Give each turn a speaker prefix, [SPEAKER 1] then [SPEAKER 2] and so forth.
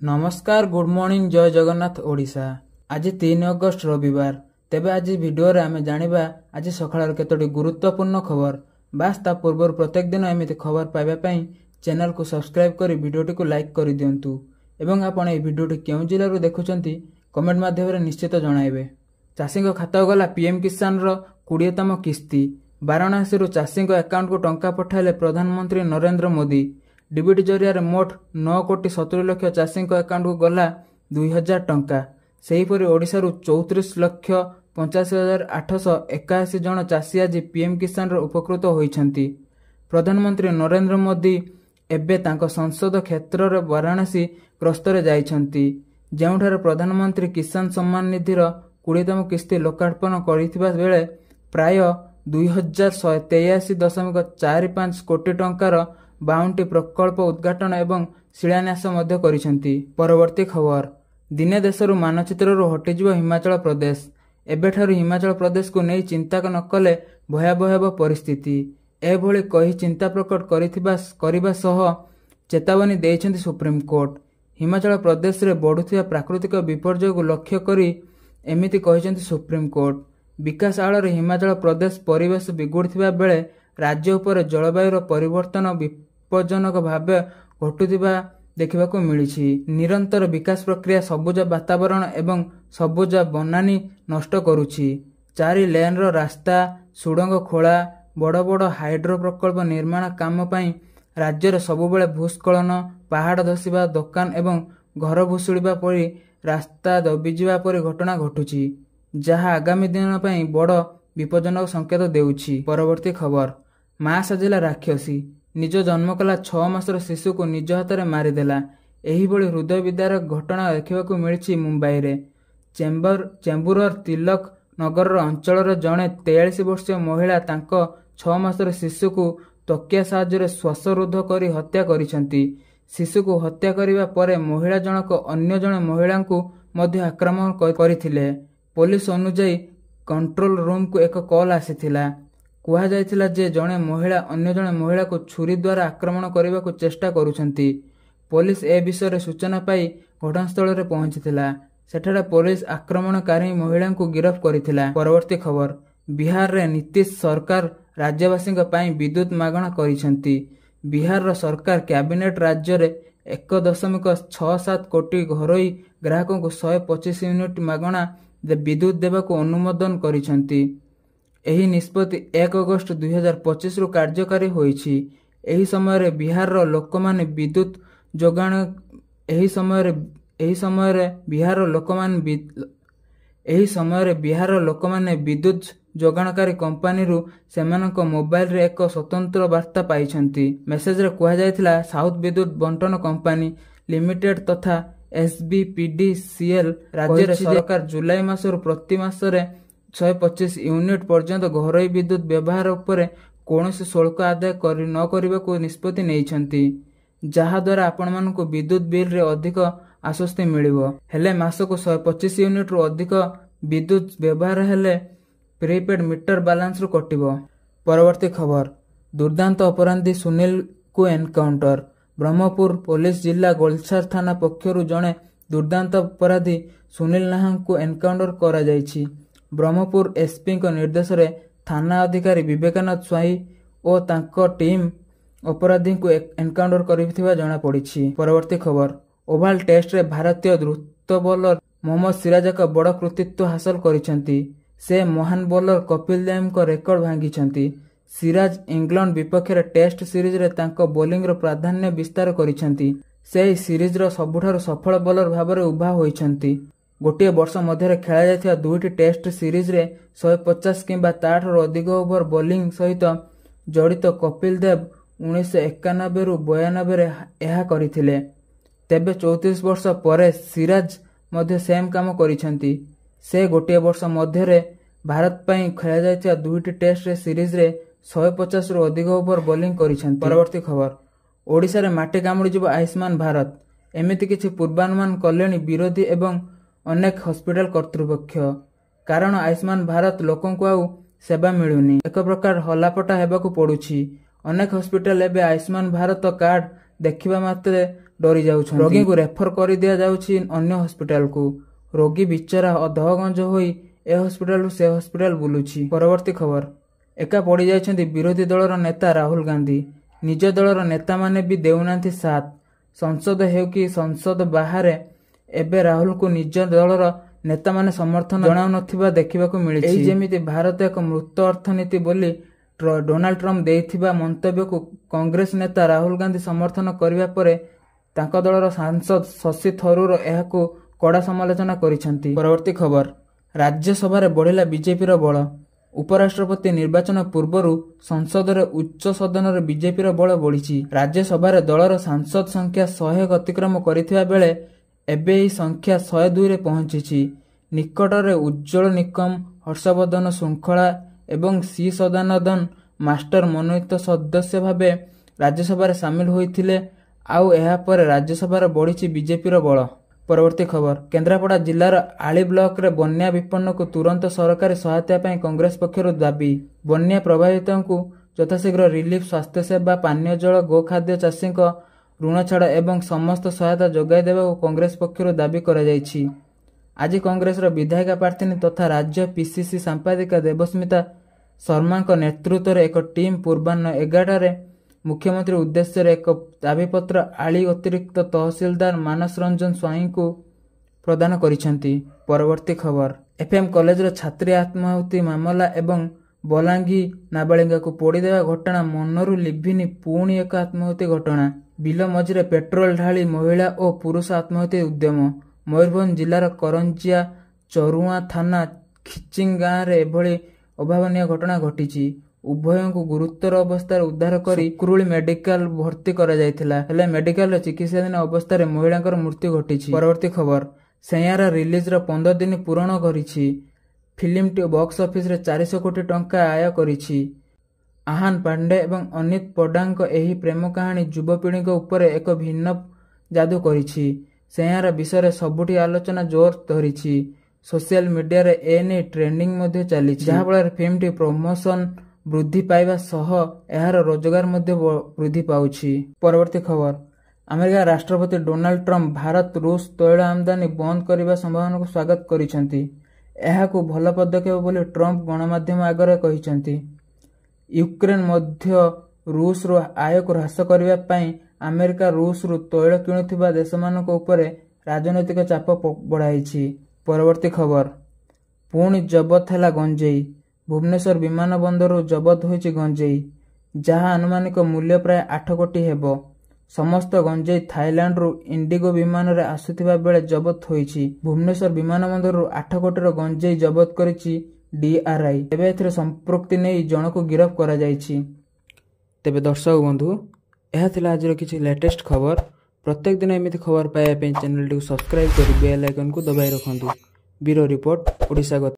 [SPEAKER 1] नमस्कार good morning जय जगन्नाथ ओडिशा। आज 3 अगस्त रविवार। तेबे आज वीडियो रे आमे जानिबा आज सकाळर केतोटी गुरुत्वपूर्ण खबर। बास ता पूर्व प्रत्येक दिन एमिति खबर पाइबा पई चैनल को सब्सक्राइब करी वीडियोटी को लाइक करि दियंतु एवं आपण ए वीडियोटी केउ जिल्ला रो देखुचंती कमेंट माध्यम रे निश्चित जणाइबे। चाषी खाता गला पीएम किसान रो 20तम किस्ती। वाराणसी रो चाषी अकाउंट को टंका पठाइले प्रधानमंत्री नरेंद्र मोदी। डीबीटी जरिया मोट 9 कोटी 70 लक्ष चाषी अकाउंट को गला 2000 टंका। सेहीपरि ओडिशा रु 34 लक्ष 85,881 जन चाषी आज पीएम किसान रो उपकृत होइछंती। प्रधानमंत्री नरेंद्र मोदी एबे तांको संसद क्षेत्र रे वाराणसी गस्तरे जाइछंती, जेउठारे प्रधानमंत्री किसान सम्मान निधि रो 20तम किस्ती लोकार्पण करिथिबा बेले प्राय 2183.45 कोटी टंकार बाउंटी प्रकल्प उद्घाटन एवं शिलान्यास मध्य करिसेंती। परवर्ती खबर दिने देशरु मानचित्ररु हटिजिव हिमाचल प्रदेश। एबेठारु हिमाचल प्रदेश को नहीं चिंता न कले भयावह परिस्थिति एभली कही चिंता प्रकट करिबा सह चेतावनी देइछंती सुप्रीम कोर्ट। हिमाचल प्रदेश रे बढ़ुथिबा प्राकृतिक विपर्यय को लक्ष्य करी एमिति कहिसेंती सुप्रीम कोर्ट। विकास आଳରେ हिमाचल प्रदेश परिवेश बिगुड़थिबा बेले राज्य उपर जलवायुर परिवर्तन विपज्जनक भावे घटुथिबा देखिबाकू मिलिछि। निरंतर विकास प्रक्रिया सबुज वातावरण एवं सबुज बनानी नष्ट करुछि। 4 लेन रो रास्ता, सुडंग खोला, बड़ बड़ हाइड्रो प्रकल्प निर्माण काम पई राज्य रे सबुबेले भूस्खलन, पहाड़ धसिबा, दुकान एवं घर भुसुड़िबा परी रास्ता दबिजिबा परी घटना घटुछि, जहा आगामी दिन पई बड़ विपज्जनक संकेत देउछि। परवर्ती खबर मां साजिला राक्षसी। निज जन्म कला 6 मासर शिशु को निज हाथ में मारिदेला। एही बड़ी हृदय विदारक घटना देखा मिली मुंबई रे। चेंबूर तिलक नगर अंचल जड़े 43 वर्षीय महिला 6 मासर शिशु को तकिया साहाय्य श्वासरुद्ध कर हत्या करिसेंती। शिशु को हत्या करिबा परे महिला जनक अन्य जने महिला को मध्य आक्रमण करथिले। पुलिस अनुसार कंट्रोल रूम को एक कॉल आसीथिला। कुहा जायथिला जे जने महिला अन्य जने महिला को छुरी द्वारा आक्रमण करने को चेष्टा करुछंती। पुलिस ए विषय सूचना पाई घटनास्थल रे पहुंचीथिला। सेठारे पुलिस आक्रमणकारी महिला को गिरफ्त करिथिला। परवर्ती खबर बिहार रे नीतीश सरकार राज्यवासी विद्युत मागणा करिसेंती। बिहार रो सरकार कैबिनेट राज्य रे 1.67 कोटी घरोई ग्राहकों को 125 यूनिट मागणा विद्युत देवा को अनुमोदन करिसेंती। एही निष्पत्ति 1 अगस्त 2025 रु कार्यकारी होईछि। एही समय रे बिहार रो लोकमाने विद्युत जोगाण एही समय रे बिहार रो लोकमाने विद्युत जोगाणकारी कंपनी रु सेमानक मोबाइल रे एक स्वतंत्र वार्ता पाइछंती। मेसेज रे कुहा जायथिला साउथ विद्युत बंटन कंपनी लिमिटेड तथा SBPDCL राज्य रे सरकार जुलाई मासर प्रति मासरे 125 यूनिट पर्यंत घरोई विद्युत व्यवहार उपरे कौनसी शुल्क आदाय न करने को निष्पत्ति नेइछंती, जहा द्वारा आपण मानक विद्युत बिल रे अधिक आश्वस्ति मिलिबो। हेले मासको 125 यूनिट रु अधिक विद्युत व्यवहार हेले प्रीपेड मीटर बैलेंस रु कटिबो। परवर्ती खबर दुर्दांत अपराधी सुनील को एनकाउंटर। ब्रह्मपुर पुलिस जिला गोलछार थाना पक्षरु जणे दुर्दांत अपराधी सुनील नाहा को एनकाउंटर करा जायछि। ब्रह्मपुर एसपी को निर्देश रे थाना अधिकारी विवेकानंद स्वाई और तांको टीम अपराधी को एनकाउंटर करिथिबा जणा पड़िछि। परवर्ती खबर ओभाल टेस्ट रे भारतीय द्रुत बॉलर मोहम्मद सिराज एक बड़ कृतित्व हासिल करिसेंती। से महान बॉलर कपिल देव को रेकर्ड भांगिछंती। सिराज इंग्लैंड विपक्ष रे टेस्ट सीरीज रे तांको बॉलिंग रो प्राधान्य विस्तार करिसेंती। से सीरीज रो सबुठारु सफल बॉलर भाबरे उभा होइछंती। गोटे वर्ष मध्य खेला जायथिबा 2टी टेस्ट सीरीज रे 150 किंबा ताठ अधिक ओभर बॉलिंग सहित जड़ित कपिल देव 1991 रु 92 रे एहा करिथिले। तेबे 34 वर्ष परे सिराज मध्य सेम काम करिसेंती। से गोटे वर्ष मध्य भारत पई खेला जायथिबा 2टी टेस्ट सीरीज रे 150 रु अधिक ओभर बॉलिंग करिसेंती। परवर्ती खबर ओडिशा रे माटी कामुड़ी जिवो आयुष्मान भारत। एमिति किछि पूर्वानुमान कलेनी विरोधी एवं अनेक हॉस्पिटल कर्तृपक्ष। कारण आयुष्मान भारत लोकों को आउ सेवा मिलुनी, एक प्रकार हलापटा हेबाकू पड़ुछि। अनेक हॉस्पिटल एबे आयुष्मान भारत कार्ड देखिबा मात्रे ଡରି ଯାଉଛନ୍ତି। ରୋଗୀଙ୍କୁ ରେଫର କରିଦିଆଯାଉଛି ଅନ୍ୟ ହସ୍ପିଟାଲକୁ। ରୋଗୀ ବିଚରା ଦହଗଞ୍ଜ ହୋଇ ଏ ହସ୍ପିଟାଲରୁ ସେ ହସ୍ପିଟାଲ ବୁଲୁଛି। ପରବର୍ତ୍ତୀ ଖବର, ଏକା ପଡ଼ିଯାଇଛନ୍ତି ବିରୋଧୀ ଦଳର ନେତା ରାହୁଲ ଗାନ୍ଧୀ। ନିଜ ଦଳର ନେତାମାନେ ବି ଦେଉନାହାନ୍ତି ସାଥ। ସଂସଦ ହେଉ କି ସଂସଦ ବାହାରେ ଏବେ ରାହୁଲଙ୍କୁ ନିଜ ଦଳର ନେତାମାନେ ସମର୍ଥନ ଜଣାଉନଥିବା ଦେଖିବାକୁ ମିଳିଛି। ଏହି ଯେମିତି ଭାରତ ଏକ ମୃତ ଅର୍ଥନୀତି ବୋଲି ଡୋନାଲ୍ଡ ଟ୍ରମ୍ପ ଦେଇଥିବା ମନ୍ତବ୍ୟକୁ କଂଗ୍ରେସ ନେତା ରାହୁଲ ଗାନ୍ଧୀ ସମର୍ଥନ କରିବା ପରେ ତାଙ୍କ ଦଳର ସାଂସଦ ଶଶି ଥରୁର ଏହାକୁ କଡ଼ା ସମାଲୋଚନା କରିଛନ୍ତି। ପରବର୍ତ୍ତୀ ଖବର, ରାଜ୍ୟସଭାରେ ବଢ଼ିଲା ବିଜେପିର ବଳ। ଉପରାଷ୍ଟ୍ରପତି ନିର୍ବାଚନ ପୂର୍ବରୁ ସଂସଦରେ ଉଚ୍ଚ ସଦନରେ ବିଜେପିର ବଳ ବଢ଼ିଛି। ରାଜ୍ୟସଭାରେ ଦଳର ସାଂସଦ ସଂଖ୍ୟା 100 ଅତିକ୍ରମ କରିଥିବା ବେଳେ ଏବେ ଏହି ସଂଖ୍ୟା 102ରେ ପହଞ୍ଚିଛି। ନିକଟରେ ଉଜ୍ଜ୍ୱଳ ନିକମ, ହର୍ଷବର୍ଦ୍ଧନ ଶୃଙ୍ଖଳା ଏବଂ ସି ସଦାନନ୍ଦନ ମାଷ୍ଟର ମନୋନୀତ ସଦସ୍ୟ ଭାବେ ରାଜ୍ୟସଭାରେ ସାମିଲ ହୋଇଥିଲେ। ଆଉ ଏହାପରେ ରାଜ୍ୟସଭାରେ ବଢ଼ିଛି ବିଜେପିର ବଳ। ପରବର୍ତ୍ତୀ ଖବର, କେନ୍ଦ୍ରାପଡ଼ା ଜିଲ୍ଲାର ଆଳି ବ୍ଲକରେ ବନ୍ୟା ବିପନ୍ନକୁ ତୁରନ୍ତ ସରକାରୀ ସହାୟତା ପାଇଁ କଂଗ୍ରେସ ପକ୍ଷରୁ ଦାବି। ବନ୍ୟା ପ୍ରଭାବିତଙ୍କୁ ଯଥାଶୀଘ୍ର ରିଲିଫ, ସ୍ୱାସ୍ଥ୍ୟସେବା, ପାନୀୟ ଜଳ, ଗୋଖାଦ୍ୟ, ଚାଷୀଙ୍କ ଋଣ ଛାଡ଼ ଏବଂ ସମସ୍ତ ସହାୟତା ଯୋଗାଇ ଦେବାକୁ କଂଗ୍ରେସ ପକ୍ଷରୁ ଦାବି କରାଯାଇଛି। ଆଜି କଂଗ୍ରେସର ବିଧାୟିକା ପ୍ରାର୍ଥିନୀ ତଥା ରାଜ୍ୟ ପିସିସି ସାମ୍ପାଦିକା ଦେବସ୍ମିତା ଶର୍ମାଙ୍କ ନେତୃତ୍ୱରେ ଏକ ଟିମ୍ ପୂର୍ବାହ୍ନ 11ଟାରେ ମୁଖ୍ୟମନ୍ତ୍ରୀ ଉଦ୍ଦେଶ୍ୟରେ ଏକ ଦାବିପତ୍ର ଆଳି ଅତିରିକ୍ତ ତହସିଲଦାର ମାନସ ରଞ୍ଜନ ସ୍ୱାଇଁଙ୍କୁ ପ୍ରଦାନ କରିଛନ୍ତି। ପରବର୍ତ୍ତୀ ଖବର, ଏଫ୍ଏମ୍ କଲେଜର ଛାତ୍ରୀ ଆତ୍ମାହୁତି ମାମଲା ଏବଂ ବଲାଙ୍ଗୀ ନାବାଳିକାକୁ ପୋଡ଼ିଦେବା ଘଟଣା ମନରୁ ଲିଭିନି ପୁଣି ଏକ ଆତ୍ମାହୁତି ଘଟଣା। ବିଲ ମଝିରେ ପେଟ୍ରୋଲ ଢାଳି ମହିଳା ଓ ପୁରୁଷ ଆତ୍ମାହୁତି ଉଦ୍ୟମ। ମୟୂରଭଞ୍ଜ ଜିଲ୍ଲାର କରଞ୍ଜିଆ ଚରୁଆଁ ଥାନା ଖିଚିଂ ଗାଁରେ ଏଭଳି ଅଭାବନୀୟ ଘଟଣା ଘଟିଛି। ଉଭୟଙ୍କୁ ଗୁରୁତର ଅବସ୍ଥାରେ ଉଦ୍ଧାର କରି ସୁକ୍ରୁଳି ମେଡିକାଲ ଭର୍ତ୍ତି କରାଯାଇଥିଲା, ହେଲେ ମେଡିକାଲରେ ଚିକିତ୍ସାଧୀନ ଅବସ୍ଥାରେ ମହିଳାଙ୍କର ମୃତ୍ୟୁ ଘଟିଛି। ପରବର୍ତ୍ତୀ ଖବର, ସେୟାଁରା ରିଲିଜର 15 ଦିନ ପୂରଣ କରିଛି। ଫିଲ୍ମଟି ବକ୍ସ ଅଫିସରେ 400 କୋଟି ଟଙ୍କା ଆୟ କରିଛି। ଆହାନ ପାଣ୍ଡେ ଏବଂ ଅନିତ ପଣ୍ଡାଙ୍କ ଏହି ପ୍ରେମ କାହାଣୀ ଯୁବପିଢ଼ିଙ୍କ ଉପରେ ଏକ ଭିନ୍ନ ଯାଦୁ କରିଛି। ସେୟାଁରା ବିଷୟରେ ସବୁଠି ଆଲୋଚନା ଜୋର ଧରିଛି। ସୋସିଆଲ ମିଡିଆରେ ଏନେଇ ଟ୍ରେଣ୍ଡିଂ ମଧ୍ୟ ଚାଲିଛି, ଯାହାଫଳରେ ଫିଲ୍ମଟି ପ୍ରମୋସନ ବୃଦ୍ଧି ପାଇବା ସହ ଏହାର ରୋଜଗାର ମଧ୍ୟ ବୃଦ୍ଧି ପାଉଛି। ପରବର୍ତ୍ତୀ ଖବର, ଆମେରିକା ରାଷ୍ଟ୍ରପତି ଡୋନାଲ୍ଡ ଟ୍ରମ୍ପ ଭାରତ ରୁଷ ତୈଳ ଆମଦାନୀ ବନ୍ଦ କରିବା ସମ୍ଭାବନାକୁ ସ୍ୱାଗତ କରିଛନ୍ତି। ଏହାକୁ ଭଲ ପଦକ୍ଷେପ ବୋଲି ଟ୍ରମ୍ପ ଗଣମାଧ୍ୟମ ଆଗରେ କହିଛନ୍ତି। ୟୁକ୍ରେନ ମଧ୍ୟ ରୁଷରୁ ଆୟକୁ ହ୍ରାସ କରିବା ପାଇଁ ଆମେରିକା ରୁଷରୁ ତୈଳ କିଣୁଥିବା ଦେଶମାନଙ୍କ ଉପରେ ରାଜନୈତିକ ଚାପ ବଢ଼ାଇଛି। ପରବର୍ତ୍ତୀ ଖବର, ପୁଣି ଜବତ ହେଲା ଗଞ୍ଜେଇ। ଭୁବନେଶ୍ୱର ବିମାନ ବନ୍ଦରରୁ ଜବତ ହୋଇଛି ଗଞ୍ଜେଇ, ଯାହା ଆନୁମାନିକ ମୂଲ୍ୟ ପ୍ରାୟ 8 କୋଟି ହେବ। ସମସ୍ତ ଗଞ୍ଜେଇ ଥାଇଲାଣ୍ଡରୁ ଇଣ୍ଡିଗୋ ବିମାନରେ ଆସୁଥିବା ବେଳେ ଜବତ ହୋଇଛି। ଭୁବନେଶ୍ୱର ବିମାନ ବନ୍ଦରରୁ 8 କୋଟିର ଗଞ୍ଜେଇ ଜବତ କରିଛି DRI। ତେବେ ଏଥିରେ ସମ୍ପୃକ୍ତି ନେଇ ଜଣକୁ ଗିରଫ କରାଯାଇଛି। ତେବେ ଦର୍ଶକ ବନ୍ଧୁ, ଏହା ଥିଲା ଆଜିର କିଛି ଲେଟେଷ୍ଟ ଖବର। ପ୍ରତ୍ୟେକ ଦିନ ଏମିତି ଖବର ପାଇବା ପାଇଁ ଚ୍ୟାନେଲଟିକୁ ସବସ୍କ୍ରାଇବ କରି ବେଲ୍ ଆଇକନକୁ ଦବାଇ ରଖନ୍ତୁ। Bureau report, Odisha.